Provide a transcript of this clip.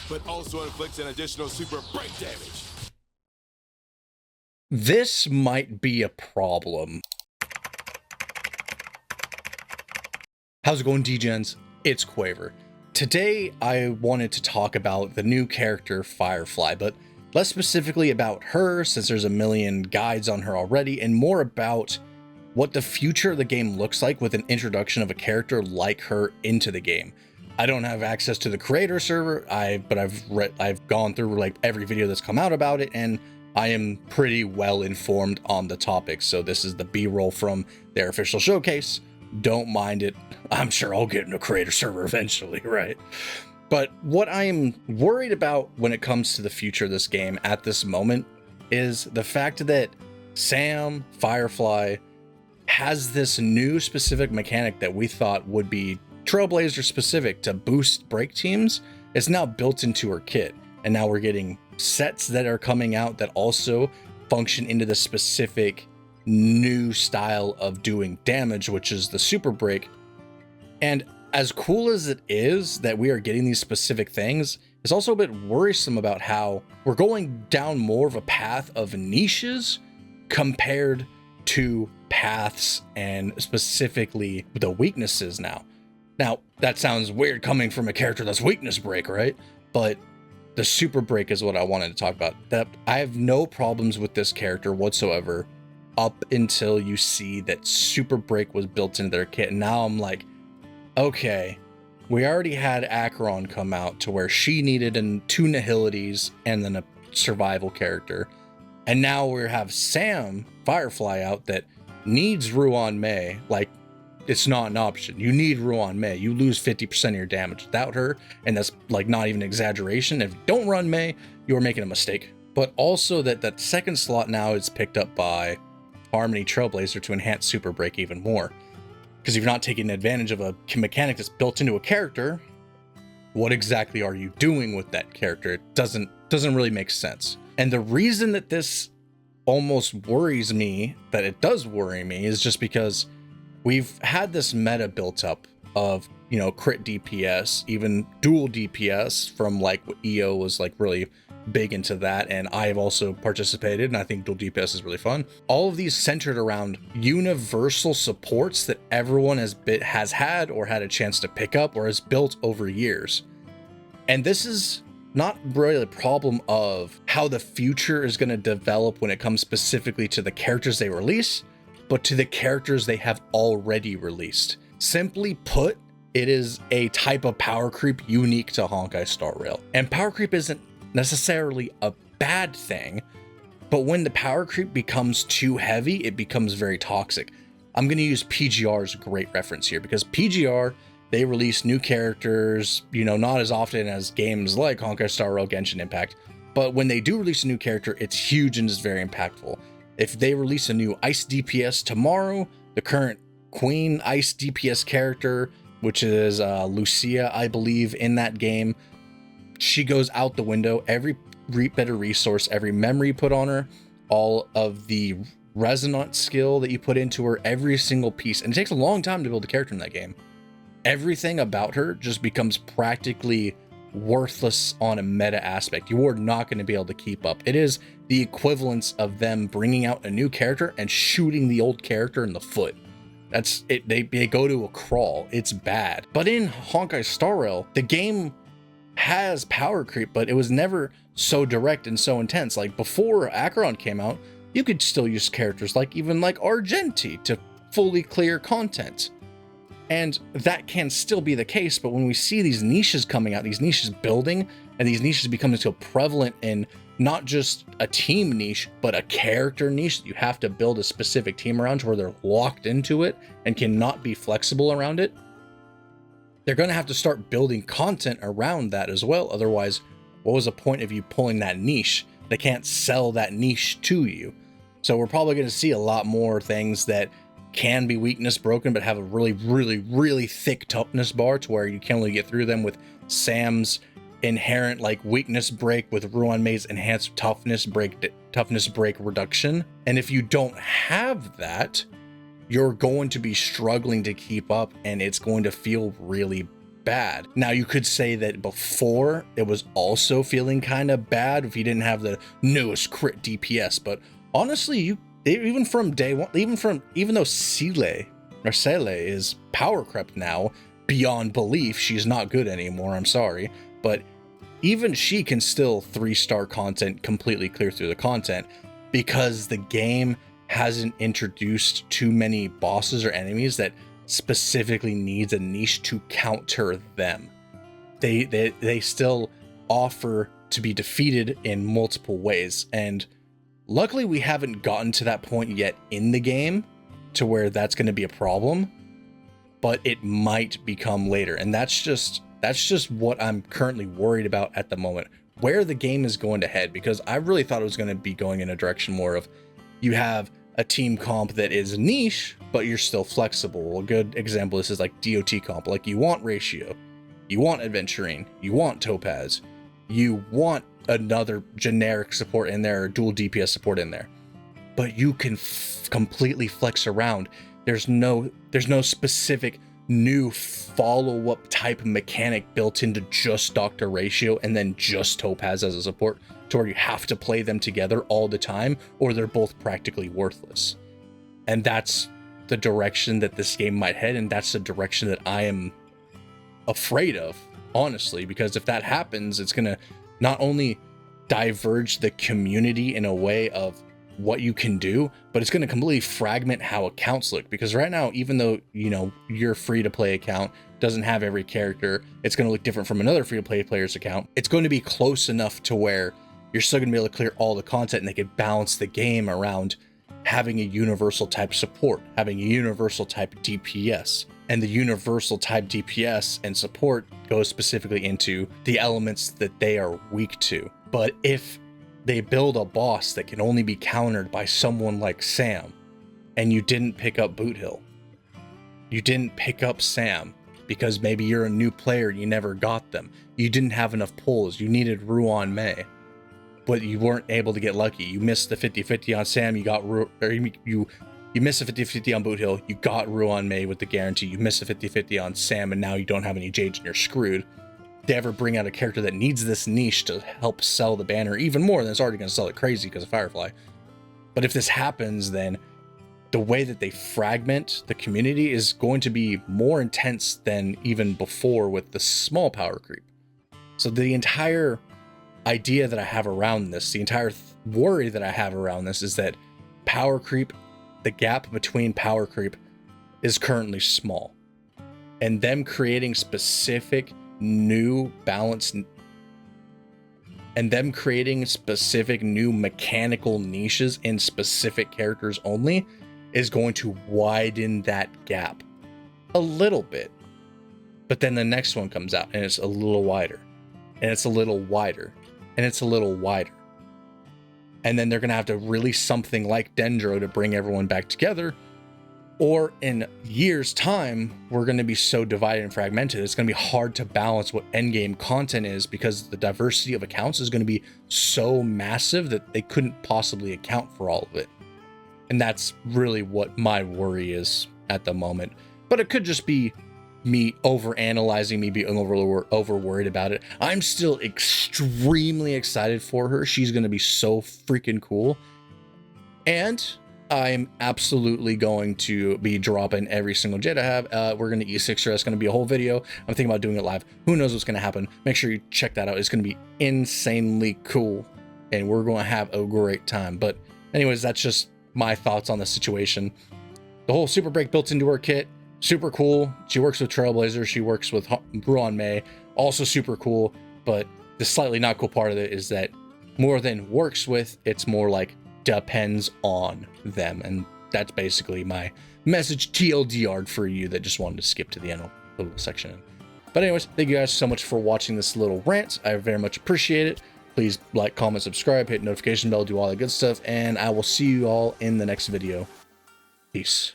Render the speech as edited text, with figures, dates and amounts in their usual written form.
but also inflicts an additional super break damage. This might be a problem. How's it going, D-Gens? It's Quayver. Today, I wanted to talk about the new character, Firefly, but less specifically about her, since there's a million guides on her already, and more about what the future of the game looks like with an introduction of a character like her into the game. I don't have access to the creator server, but I've gone through like every video that's come out about it, and I am pretty well informed on the topic. So this is the B-roll from their official showcase. Don't mind it. I'm sure I'll get in a creator server eventually, right? But what I am worried about when it comes to the future of this game at this moment is the fact that Sam, Firefly, has this new specific mechanic that we thought would be Trailblazer specific to boost break teams. It's now built into her kit, and now we're getting sets that are coming out that also function into the specific new style of doing damage, which is the super break. And as cool as it is that we are getting these specific things, it's also a bit worrisome about how we're going down more of a path of niches compared to paths and specifically the weaknesses now. Now, that sounds weird coming from a character that's weakness break, right? But the super break is what I wanted to talk about. That I have no problems with this character whatsoever up until you see that super break was built into their kit. And now I'm like, okay, we already had Acheron come out to where she needed two nihilities and then a survival character. And now we have Sam, Firefly, out that needs Ruan Mei. Like, it's not an option. You need Ruan Mei. You lose 50% of your damage without her, and that's like not even an exaggeration. If you don't run Mei, you're making a mistake. But also that second slot now is picked up by Harmony Trailblazer to enhance super break even more. Because if you're not taking advantage of a mechanic that's built into a character, what exactly are you doing with that character? It doesn't really make sense. And the reason that this almost worries me, that it does worry me, is just because we've had this meta built up of, you know, crit DPS, even dual DPS from like EO was like really big into that. And I've also participated, and I think dual DPS is really fun. All of these centered around universal supports that everyone has had or had a chance to pick up or has built over years. And this is not really the problem of how the future is going to develop when it comes specifically to the characters they release, but to the characters they have already released. Simply put, it is a type of power creep unique to Honkai Star Rail. And power creep isn't necessarily a bad thing, but when the power creep becomes too heavy, it becomes very toxic. I'm going to use PGR as a great reference here, because PGR, they release new characters, you know, not as often as games like Honkai Star Rail, Genshin Impact, but when they do release a new character, it's huge and is very impactful. If they release a new Ice DPS tomorrow, the current Queen Ice DPS character, which is Lucia, I believe, in that game, she goes out the window. Every bit of resource, every memory you put on her, all of the resonance skill that you put into her, every single piece, and it takes a long time to build a character in that game. Everything about her just becomes practically worthless on a meta aspect. You are not going to be able to keep up. It is the equivalence of them bringing out a new character and shooting the old character in the foot. That's it. They go to a crawl. It's bad. But in Honkai Star Rail, the game has power creep, but it was never so direct and so intense. Like before Acheron came out, you could still use characters like even like Argenti to fully clear content. And that can still be the case, but when we see these niches coming out, these niches building, and these niches becoming so prevalent in not just a team niche, but a character niche that you have to build a specific team around to where they're locked into it and cannot be flexible around it, they're going to have to start building content around that as well. Otherwise, what was the point of you pulling that niche? They can't sell that niche to you. So we're probably going to see a lot more things that can be weakness broken, but have a really thick toughness bar to where you can only get through them with Sam's inherent like weakness break with Ruan Mei's enhanced toughness break reduction. And if you don't have that, you're going to be struggling to keep up, and it's going to feel really bad. Now you could say that before it was also feeling kind of bad if you didn't have the newest crit DPS, but honestly, even from day one, even though Sele is power crept now beyond belief, she's not good anymore, I'm sorry, but even she can still 3-star content, completely clear through the content, because the game hasn't introduced too many bosses or enemies that specifically needs a niche to counter them. They still offer to be defeated in multiple ways, and luckily we haven't gotten to that point yet in the game to where that's going to be a problem, but it might become later, and that's just what I'm currently worried about at the moment, where the game is going to head, because I really thought it was going to be going in a direction more of you have a team comp that is niche, but you're still flexible. A good example of this is like DOT comp. Like, you want Ratio, you want Adventuring, you want Topaz, you want another generic support in there, or dual DPS support in there, but you can completely flex around. There's no specific new follow-up type of mechanic built into just Dr. Ratio and then just Topaz as a support, to where you have to play them together all the time or they're both practically worthless. And that's the direction that this game might head, and that's the direction that I am afraid of, honestly, because if that happens, it's gonna not only diverge the community in a way of what you can do, but it's going to completely fragment how accounts look, because right now, even though, you know, your free to play account doesn't have every character, it's going to look different from another free to play player's account. It's going to be close enough to where you're still going to be able to clear all the content, and they could balance the game around having a universal type support, having a universal type DPS, and the universal type DPS and support goes specifically into the elements that they are weak to. But if they build a boss that can only be countered by someone like Sam, and you didn't pick up Boot Hill, you didn't pick up Sam because maybe you're a new player, you never got them, you didn't have enough pulls, you needed Ruan Mei, but you weren't able to get lucky, you missed the 50-50 on Sam, you missed the 50-50 on Boot Hill, you got Ruan Mei with the guarantee, you missed the 50-50 on Sam, and now you don't have any Jades and you're screwed. They ever bring out a character that needs this niche to help sell the banner even more, than it's already going to sell it crazy because of Firefly. But if this happens, then the way that they fragment the community is going to be more intense than even before with the small power creep. So the entire idea that I have around this, the entire worry that I have around this, is that power creep, the gap between power creep is currently small, and them creating specific new balance and them creating specific new mechanical niches in specific characters only is going to widen that gap a little bit. But then the next one comes out and it's a little wider, and it's a little wider, and it's a little wider. And then they're going to have to release something like Dendro to bring everyone back together. Or in years' time, we're going to be so divided and fragmented, it's going to be hard to balance what endgame content is, because the diversity of accounts is going to be so massive that they couldn't possibly account for all of it. And that's really what my worry is at the moment. But it could just be me over-analyzing, me being over-worried about it. I'm still extremely excited for her. She's going to be so freaking cool. And I'm absolutely going to be dropping every single Jade I have. We're going to E6 her. That's going to be a whole video. I'm thinking about doing it live. Who knows what's going to happen? Make sure you check that out. It's going to be insanely cool, and we're going to have a great time. But anyways, that's just my thoughts on the situation. The whole super break built into her kit, super cool. She works with Trailblazer. She works with Ruan Mei, also super cool. But the slightly not cool part of it is that more than works with, it's more like depends on them. And that's basically my message TLDR for you that just wanted to skip to the end of the little section. But anyways, thank you guys so much for watching this little rant. I very much appreciate it. Please like, comment, subscribe, hit notification bell, do all that good stuff, and I will see you all in the next video. Peace.